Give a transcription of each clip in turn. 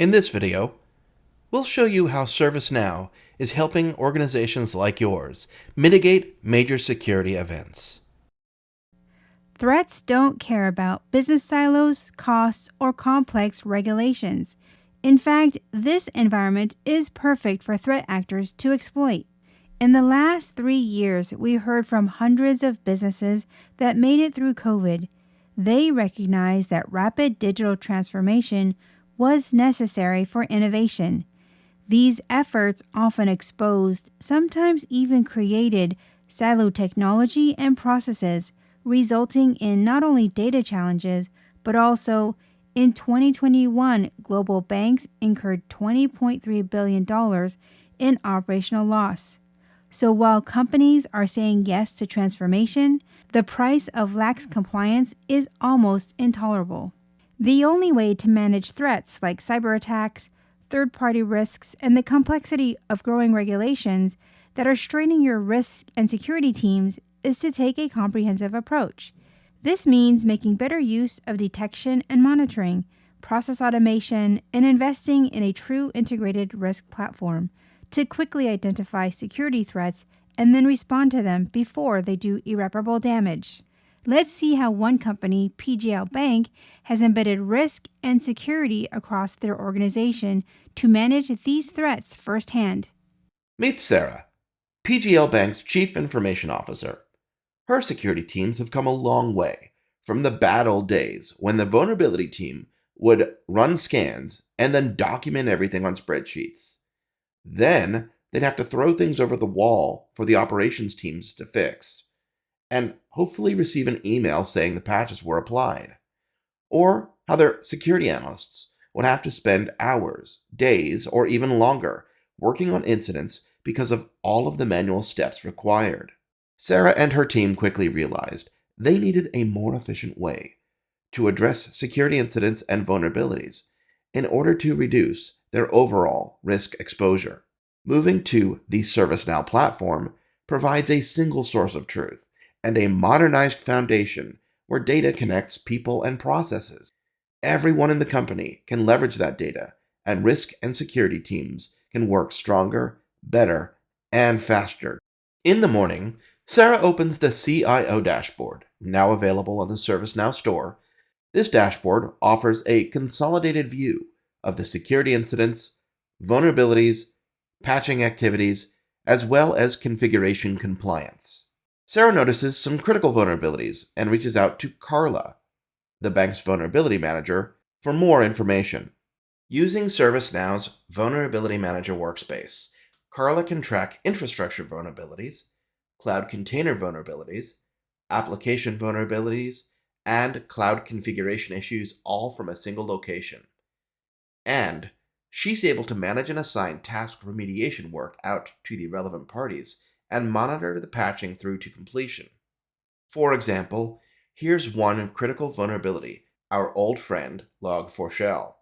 In this video, we'll show you how ServiceNow is helping organizations like yours mitigate major security events. Threats don't care about business silos, costs, or complex regulations. In fact, this environment is perfect for threat actors to exploit. In the last 3 years, we heard from hundreds of businesses that made it through COVID. They recognized that rapid digital transformation was necessary for innovation. These efforts often exposed, sometimes even created, siloed technology and processes, resulting in not only data challenges, but also in 2021, global banks incurred $20.3 billion in operational loss. So while companies are saying yes to transformation, the price of lax compliance is almost intolerable. The only way to manage threats like cyber attacks, third-party risks, and the complexity of growing regulations that are straining your risk and security teams is to take a comprehensive approach. This means making better use of detection and monitoring, process automation, and investing in a true integrated risk platform to quickly identify security threats and then respond to them before they do irreparable damage. Let's see how one company, PGL Bank, has embedded risk and security across their organization to manage these threats firsthand. Meet Sarah, PGL Bank's Chief Information Officer. Her security teams have come a long way from the bad old days when the vulnerability team would run scans and then document everything on spreadsheets. Then they'd have to throw things over the wall for the operations teams to fix, and hopefully receive an email saying the patches were applied. Or how their security analysts would have to spend hours, days, or even longer working on incidents because of all of the manual steps required. Sarah and her team quickly realized they needed a more efficient way to address security incidents and vulnerabilities in order to reduce their overall risk exposure. Moving to the ServiceNow platform provides a single source of truth and a modernized foundation where data connects people and processes. Everyone in the company can leverage that data, and risk and security teams can work stronger, better, and faster. In the morning, Sarah opens the CIO dashboard, now available on the ServiceNow store. This dashboard offers a consolidated view of the security incidents, vulnerabilities, patching activities, as well as configuration compliance. Sarah notices some critical vulnerabilities and reaches out to Carla, the bank's vulnerability manager, for more information. Using ServiceNow's Vulnerability Manager workspace, Carla can track infrastructure vulnerabilities, cloud container vulnerabilities, application vulnerabilities, and cloud configuration issues all from a single location. And she's able to manage and assign task remediation work out to the relevant parties and monitor the patching through to completion. For example, here's one critical vulnerability, our old friend Log4Shell.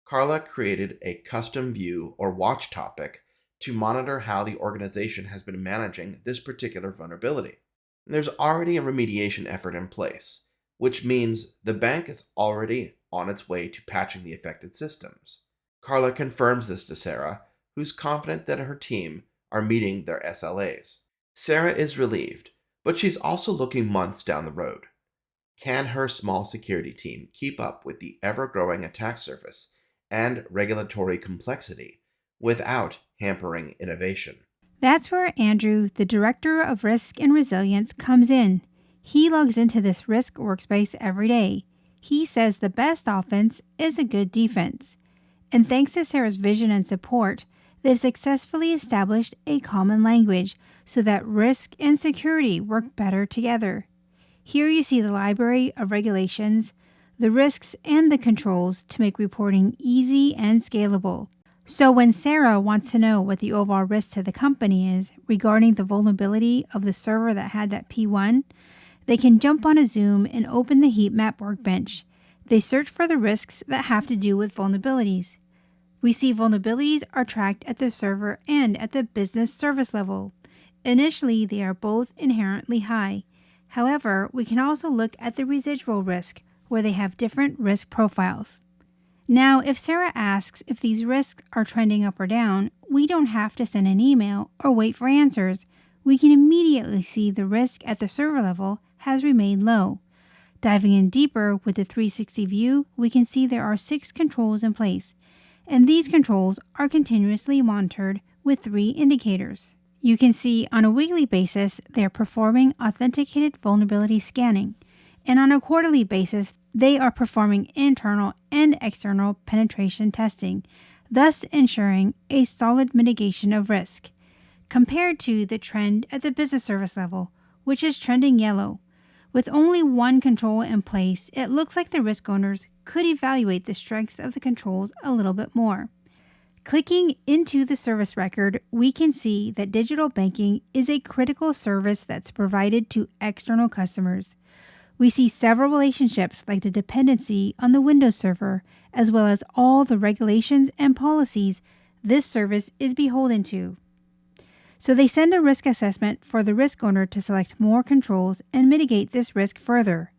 Carla created a custom view or watch topic to monitor how the organization has been managing this particular vulnerability. There's already a remediation effort in place, which means the bank is already on its way to patching the affected systems. Carla confirms this to Sarah, who's confident that her team are meeting their SLAs. Sarah is relieved, but she's also looking months down the road. Can her small security team keep up with the ever-growing attack surface and regulatory complexity without hampering innovation? That's where Andrew, the Director of Risk and Resilience, comes in. He logs into this risk workspace every day. He says the best offense is a good defense. And thanks to Sarah's vision and support, they've successfully established a common language so that risk and security work better together. Here you see the library of regulations, the risks, and the controls to make reporting easy and scalable. So when Sarah wants to know what the overall risk to the company is regarding the vulnerability of the server that had that P1, they can jump on a Zoom and open the heat map workbench. They search for the risks that have to do with vulnerabilities. We see vulnerabilities are tracked at the server and at the business service level. Initially, they are both inherently high. However, we can also look at the residual risk, where they have different risk profiles. Now, if Sarah asks if these risks are trending up or down, we don't have to send an email or wait for answers. We can immediately see the risk at the server level has remained low. Diving in deeper with the 360 view, we can see there are 6 controls in place, and these controls are continuously monitored with 3 indicators. You can see on a weekly basis they're performing authenticated vulnerability scanning, and on a quarterly basis they are performing internal and external penetration testing, thus ensuring a solid mitigation of risk. Compared to the trend at the business service level, which is trending yellow. With only one control in place, it looks like the risk owners could evaluate the strengths of the controls a little bit more. Clicking into the service record, we can see that digital banking is a critical service that's provided to external customers. We see several relationships like the dependency on the Windows server, as well as all the regulations and policies this service is beholden to. So they send a risk assessment for the risk owner to select more controls and mitigate this risk further.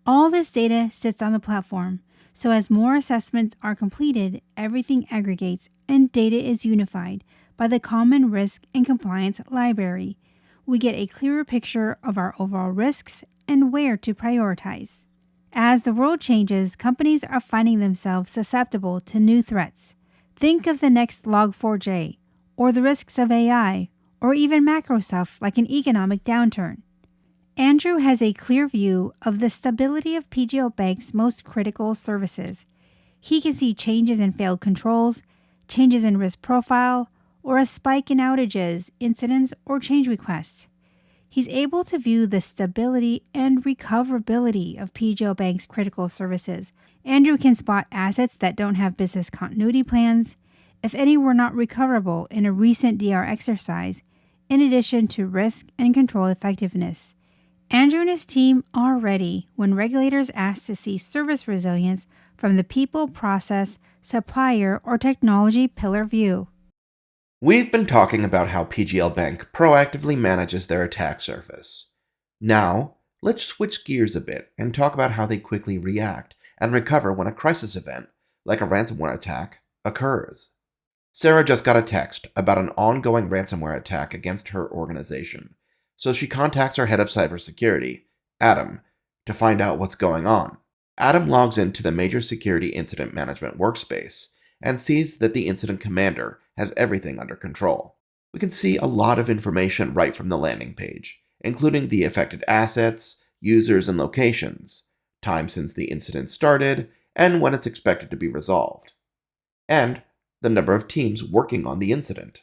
All this data sits on the platform, so as more assessments are completed, everything aggregates and data is unified by the Common Risk and Compliance Library. We get a clearer picture of our overall risks and where to prioritize. As the world changes, companies are finding themselves susceptible to new threats. Think of the next Log4j, or the risks of AI, or even macro stuff like an economic downturn. Andrew has a clear view of the stability of PGL Bank's most critical services. He can see changes in failed controls, changes in risk profile, or a spike in outages, incidents, or change requests. He's able to view the stability and recoverability of PGL Bank's critical services. Andrew can spot assets that don't have business continuity plans, if any were not recoverable in a recent DR exercise, in addition to risk and control effectiveness. Andrew and his team are ready when regulators ask to see service resilience from the people, process, supplier, or technology pillar view. We've been talking about how PGL Bank proactively manages their attack surface. Now, let's switch gears a bit and talk about how they quickly react and recover when a crisis event, like a ransomware attack, occurs. Sarah just got a text about an ongoing ransomware attack against her organization, so she contacts her head of cybersecurity, Adam, to find out what's going on. Adam logs into the Major Security Incident Management workspace and sees that the incident commander has everything under control. We can see a lot of information right from the landing page, including the affected assets, users, and locations, time since the incident started, and when it's expected to be resolved, and the number of teams working on the incident.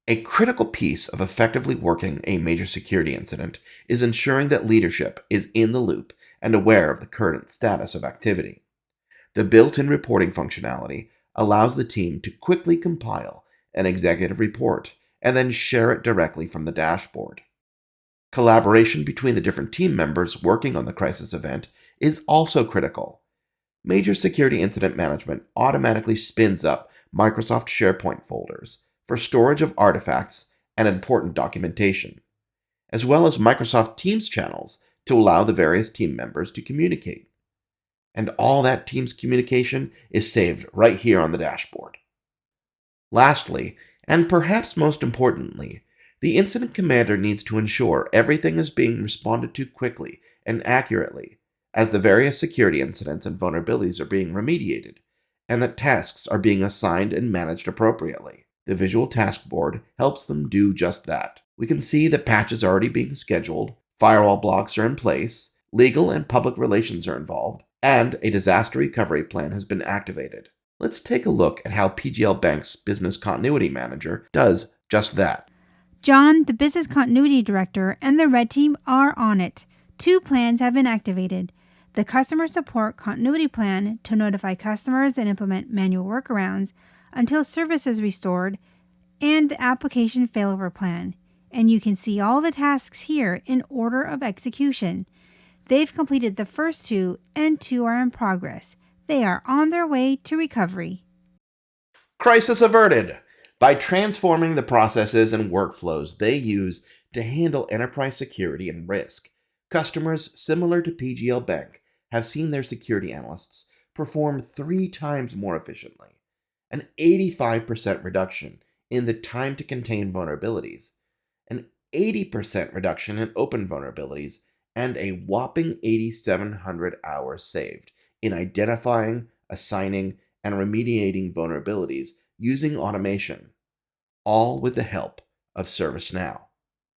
A critical piece of effectively working a major security incident is ensuring that leadership is in the loop and aware of the current status of activity. The built-in reporting functionality allows the team to quickly compile an executive report and then share it directly from the dashboard. Collaboration between the different team members working on the crisis event is also critical. Major Security Incident Management automatically spins up Microsoft SharePoint folders for storage of artifacts and important documentation, as well as Microsoft Teams channels to allow the various team members to communicate. And all that Teams communication is saved right here on the dashboard. Lastly, and perhaps most importantly, the incident commander needs to ensure everything is being responded to quickly and accurately, as the various security incidents and vulnerabilities are being remediated, and that tasks are being assigned and managed appropriately. The visual task board helps them do just that. We can see that patches are already being scheduled, firewall blocks are in place, legal and public relations are involved, and a disaster recovery plan has been activated. Let's take a look at how PGL Bank's Business Continuity Manager does just that. John, the business continuity director, and the red team are on it. 2 plans have been activated. The customer support continuity plan to notify customers and implement manual workarounds until service is restored, and the application failover plan. And you can see all the tasks here in order of execution. They've completed the first 2, and 2 are in progress. They are on their way to recovery. Crisis averted! By transforming the processes and workflows they use to handle enterprise security and risk, customers similar to PGL Bank have seen their security analysts perform 3 times more efficiently, an 85% reduction in the time to contain vulnerabilities, an 80% reduction in open vulnerabilities, and a whopping 8,700 hours saved in identifying, assigning, and remediating vulnerabilities using automation, all with the help of ServiceNow.